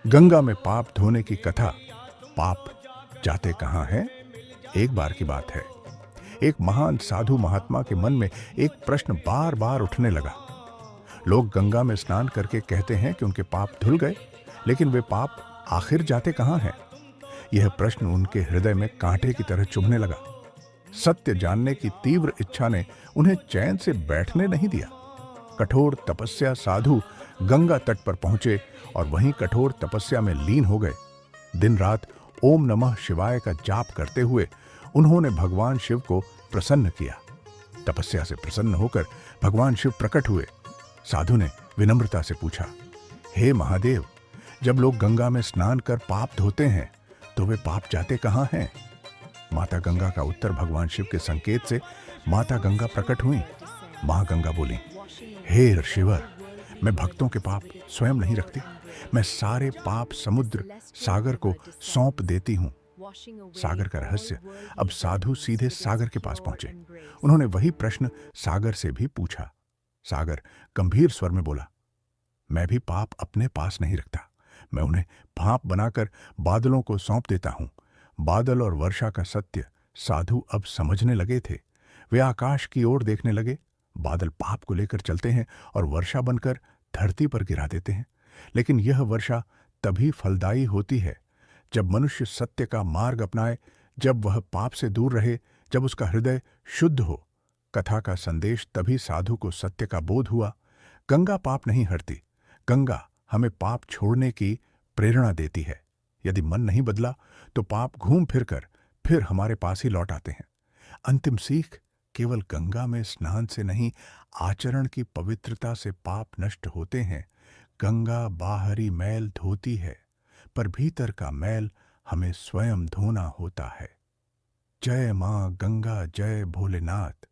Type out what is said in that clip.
गंगा में पाप धोने की कथा। पाप जाते कहाँ हैं? एक बार की बात है, एक महान साधु महात्मा के मन में एक प्रश्न बार बार उठने लगा। लोग गंगा में स्नान करके कहते हैं कि उनके पाप धुल गए, लेकिन वे पाप आखिर जाते कहाँ हैं? यह प्रश्न उनके हृदय में कांटे की तरह चुभने लगा। सत्य जानने की तीव्र इच्छा ने उन्हें चैन से बैठने नहीं दिया। कठोर तपस्या साधु गंगा तट पर पहुंचे और वहीं कठोर तपस्या में लीन हो गए। दिन रात ओम नमः शिवाय का जाप करते हुए उन्होंने भगवान शिव को प्रसन्न किया। तपस्या से प्रसन्न होकर भगवान शिव प्रकट हुए। साधु ने विनम्रता से पूछा, हे महादेव, जब लोग गंगा में स्नान कर पाप धोते हैं तो वे पाप जाते कहाँ हैं? माता गंगा का उत्तर भगवान शिव के संकेत से माता गंगा प्रकट हुई। मां गंगा बोली, हे शिवर, मैं भक्तों के पाप स्वयं नहीं रखती, मैं सारे पाप समुद्र सागर को सौंप देती हूँ। सागर का रहस्य। अब साधु सीधे सागर के पास पहुंचे। उन्होंने वही प्रश्न सागर से भी पूछा। सागर गंभीर स्वर में बोला, मैं भी पाप अपने पास नहीं रखता, मैं उन्हें भाप बनाकर बादलों को सौंप देता हूं। बादल और वर्षा का सत्य साधु अब समझने लगे थे। वे आकाश की ओर देखने लगे। बादल पाप को लेकर चलते हैं और वर्षा बनकर धरती पर गिरा देते हैं, लेकिन यह वर्षा तभी फलदायी होती है जब मनुष्य सत्य का मार्ग अपनाए, जब वह पाप से दूर रहे, जब उसका हृदय शुद्ध हो। कथा का संदेश तभी साधु को सत्य का बोध हुआ। गंगा पाप नहीं हरती, गंगा हमें पाप छोड़ने की प्रेरणा देती है। यदि मन नहीं बदला तो पाप घूम फिर कर फिर हमारे पास ही लौट आते हैं। अंतिम सीख, केवल गंगा में स्नान से नहीं, आचरण की पवित्रता से पाप नष्ट होते हैं। गंगा बाहरी मैल धोती है, पर भीतर का मैल हमें स्वयं धोना होता है। जय मां गंगा, जय भोलेनाथ।